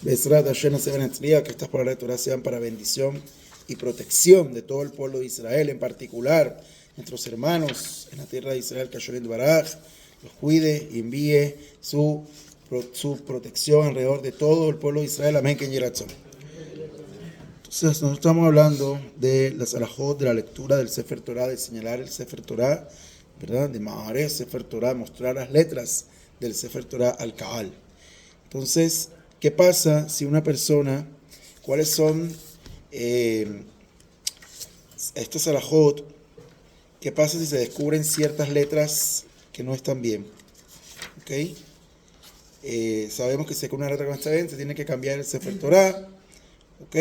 Bezrat Hashem se bendiga, que estas palabras de Torah sean para bendición y protección de todo el pueblo de Israel, en particular nuestros hermanos en la tierra de Israel, que Hashem Baraj los cuide y envíe su protección alrededor de todo el pueblo de Israel. Amén. Entonces, nosotros estamos hablando de las alajot, de la lectura del Sefer Torah, de señalar el Sefer Torah, ¿verdad? De Mahareh Sefer Torah, mostrar las letras del Sefer Torah al Kaal. Entonces, ¿qué pasa si una persona, cuáles son estos alajot? ¿Qué pasa si se descubren ciertas letras que no están bien? ¿Ok? Sabemos que si hay una letra que no está bien, se tiene que cambiar el Sefer Torah. ¿Ok?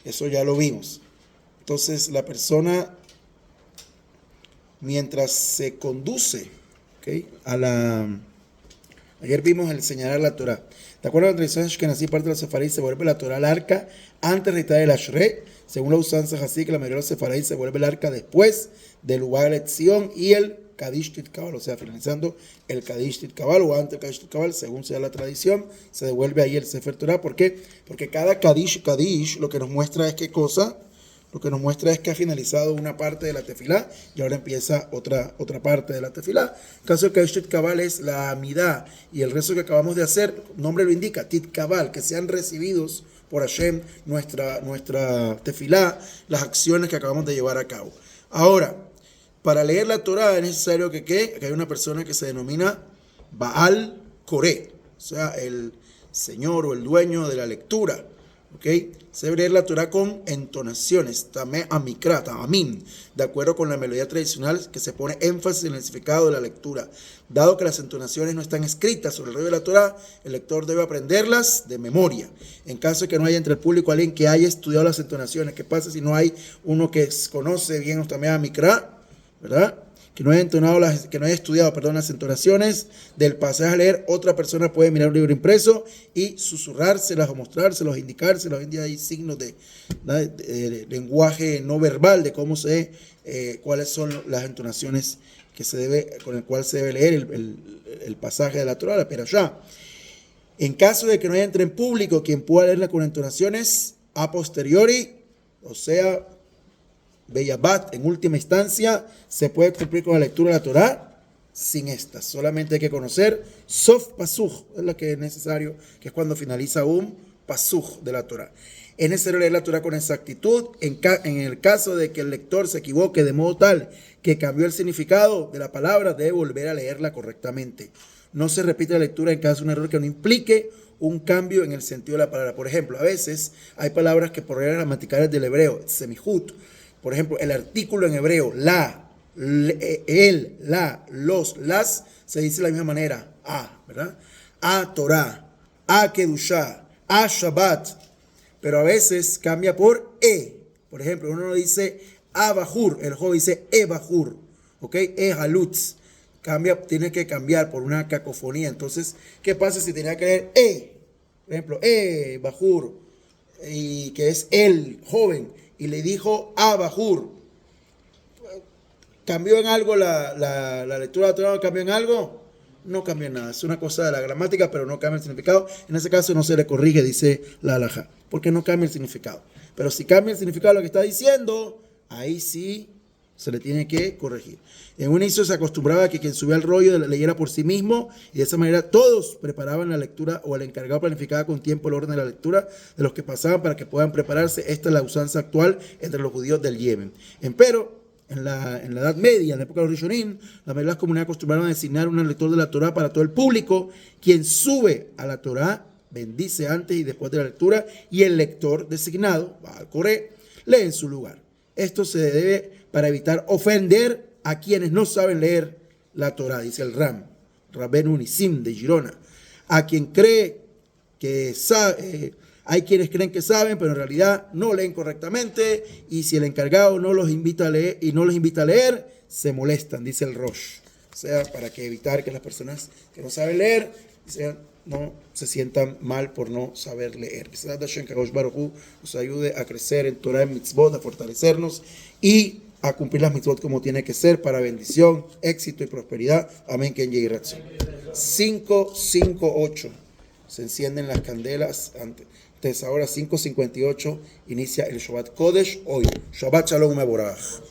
Eso ya lo vimos. Entonces, la persona, mientras se conduce, ¿ok? Ayer vimos el señalar la Torah. De acuerdo a la tradición que nací parte de los sefaradíes, se vuelve la Torah al arca antes de recitar el Ashrei. Según la usanza así, que la mayoría de los sefaradíes se vuelve el arca después del lugar de elección y el Kadish Titkabal, o sea, finalizando el Kadish Titkabal o antes del Kadish Titkabal, según sea la tradición, se devuelve ahí el Sefer Torah. ¿Por qué? Porque cada Kadish lo que nos muestra es qué cosa. Lo que nos muestra es que ha finalizado una parte de la tefilá y ahora empieza otra parte de la tefilá. El caso del Kadish Titkabal es la amidá y el rezo que acabamos de hacer, nombre lo indica, Titkabal, que sean recibidos por Hashem nuestra tefilá, las acciones que acabamos de llevar a cabo. Ahora, para leer la Torah es necesario que hay una persona que se denomina Baal Koré, o sea, el señor o el dueño de la lectura. ¿Ok? Se debe leer la Torah con entonaciones, tamé amikra, tamamim, de acuerdo con la melodía tradicional que se pone énfasis en el significado de la lectura. Dado que las entonaciones no están escritas sobre el rollo de la Torah, el lector debe aprenderlas de memoria. En caso de que no haya entre el público alguien que haya estudiado las entonaciones, ¿qué pasa si no hay uno que conoce bien los tamé amikra, ¿verdad? Que no haya estudiado las entonaciones del pasaje a leer? Otra persona puede mirar un libro impreso y susurrárselas o mostrárselas, indicárselas. Hoy en día hay signos de lenguaje no verbal de cómo cuáles son las entonaciones con el cual se debe leer el pasaje de la Torah, la Perashá. En caso de que no haya entre en público quien pueda leerla con entonaciones a posteriori, o sea, Beyabat, en última instancia, se puede cumplir con la lectura de la Torah sin estas. Solamente hay que conocer Sof Pasuj, es lo que es necesario, que es cuando finaliza un Pasuj de la Torah. Es necesario leer la Torah con exactitud. En el caso de que el lector se equivoque de modo tal que cambió el significado de la palabra, debe volver a leerla correctamente. No se repite la lectura en caso de un error que no implique un cambio en el sentido de la palabra. Por ejemplo, a veces hay palabras que por reglas gramaticales del hebreo, semihut, por ejemplo, el artículo en hebreo, la, el, la, los, las, se dice de la misma manera, ¿verdad? A Torah, a Kedushá, a Shabbat, pero a veces cambia por Por ejemplo, uno no dice a Bajur, el joven dice Bajur, ¿ok? Halutz, tiene que cambiar por una cacofonía. Entonces, ¿qué pasa si tenía que leer por ejemplo, Bajur, y que es el joven, y le dijo a Bajur? ¿Cambió en algo la lectura de la Torah? ¿Cambió en algo? No cambió en nada. Es una cosa de la gramática, pero no cambia el significado. En ese caso no se le corrige, dice la halajá, porque no cambia el significado. Pero si cambia el significado de lo que está diciendo, ahí sí se le tiene que corregir. En un inicio se acostumbraba a que quien subía el rollo leyera por sí mismo, y de esa manera todos preparaban la lectura, o el encargado planificaba con tiempo el orden de la lectura de los que pasaban para que puedan prepararse. Esta es la usanza actual entre los judíos del Yemen. Empero, en la Edad Media, en la época de los Rishonim, la mayoría de las comunidades acostumbraban a designar un lector de la Torah para todo el público. Quien sube a la Torah bendice antes y después de la lectura, y el lector designado, Baal Koré, lee en su lugar. Esto se debe para evitar ofender a quienes no saben leer la Torah, dice el Rabbeinu Nisim de Girona. A quien cree que sabe, hay quienes creen que saben, pero en realidad no leen correctamente, y si el encargado no los invita a leer, se molestan, dice el Rosh. O sea, para evitar que las personas que no saben leer no se sientan mal por no saber leer. Que Hashem Kadosh Baruj Hu nos ayude a crecer en Torah, en mitzvot, a fortalecernos y a cumplir las mitzvot como tiene que ser, para bendición, éxito y prosperidad. Amén. 558. se encienden las candelas. Entonces ahora 5:58 inicia el Shabbat Kodesh hoy. Shabbat Shalom Mevorach.